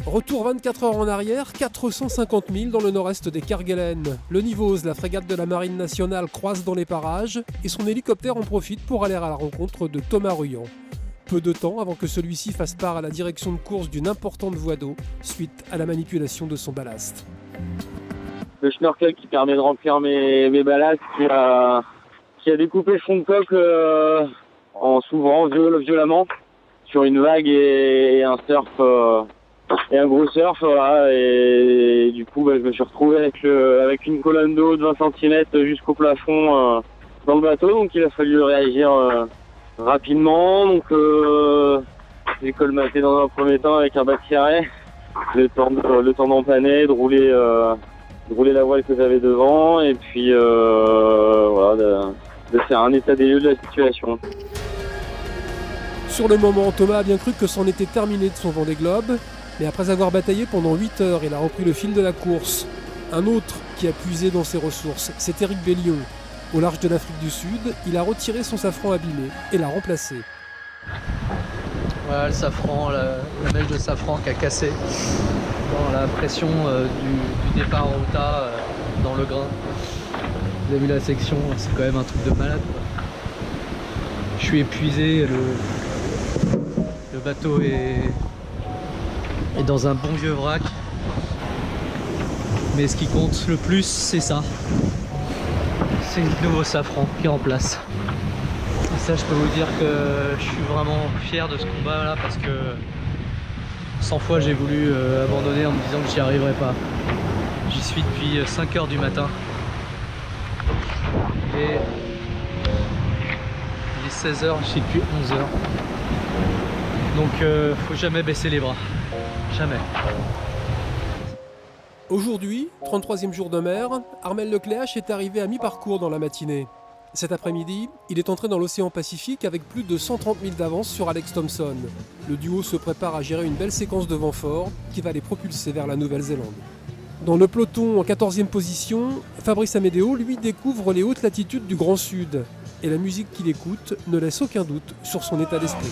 Retour 24 heures en arrière, 450 000 dans le nord-est des Kerguelen. Le Nivose, la frégate de la Marine nationale, croise dans les parages et son hélicoptère en profite pour aller à la rencontre de Thomas Ruyant. Peu de temps avant que celui-ci fasse part à la direction de course d'une importante voie d'eau suite à la manipulation de son ballast. Le snorkel qui permet de remplir mes ballasts qui a découpé le fond de coque en s'ouvrant violemment sur une vague et un surf et un gros surf, voilà. Et du coup je me suis retrouvé avec une colonne d'eau de 20 cm jusqu'au plafond dans le bateau, donc il a fallu réagir rapidement. Donc j'ai colmaté dans un premier temps avec un bâti-arrêt, le temps d'empanner, de rouler la voile que j'avais devant et puis voilà, de faire un état des lieux de la situation. Sur le moment, Thomas a bien cru que c'en était terminé de son Vendée Globe, mais après avoir bataillé pendant 8 heures, il a repris le fil de la course. Un autre qui a puisé dans ses ressources, c'est Éric Bellion. Au large de l'Afrique du Sud, il a retiré son safran abîmé et l'a remplacé. Voilà le safran, la mèche de safran qui a cassé dans la pression du départ au tas dans le grain. Vous avez vu la section, c'est quand même un truc de malade, quoi. Je suis épuisé, le bateau est dans un bon vieux vrac. Mais ce qui compte le plus, c'est ça. C'est le nouveau safran qui remplace. Et ça, je peux vous dire que je suis vraiment fier de ce combat là parce que 100 fois j'ai voulu abandonner en me disant que j'y arriverais pas. J'y suis depuis 5 heures du matin. Et il est 16 h, je suis depuis 11 h. Donc faut jamais baisser les bras. Jamais. Aujourd'hui, 33e jour de mer, Armel Lecléache est arrivé à mi-parcours dans la matinée. Cet après-midi, il est entré dans l'océan Pacifique avec plus de 130 000 d'avance sur Alex Thompson. Le duo se prépare à gérer une belle séquence de vent fort qui va les propulser vers la Nouvelle-Zélande. Dans le peloton en 14e position, Fabrice Amédéo, lui, découvre les hautes latitudes du Grand Sud. Et la musique qu'il écoute ne laisse aucun doute sur son état d'esprit.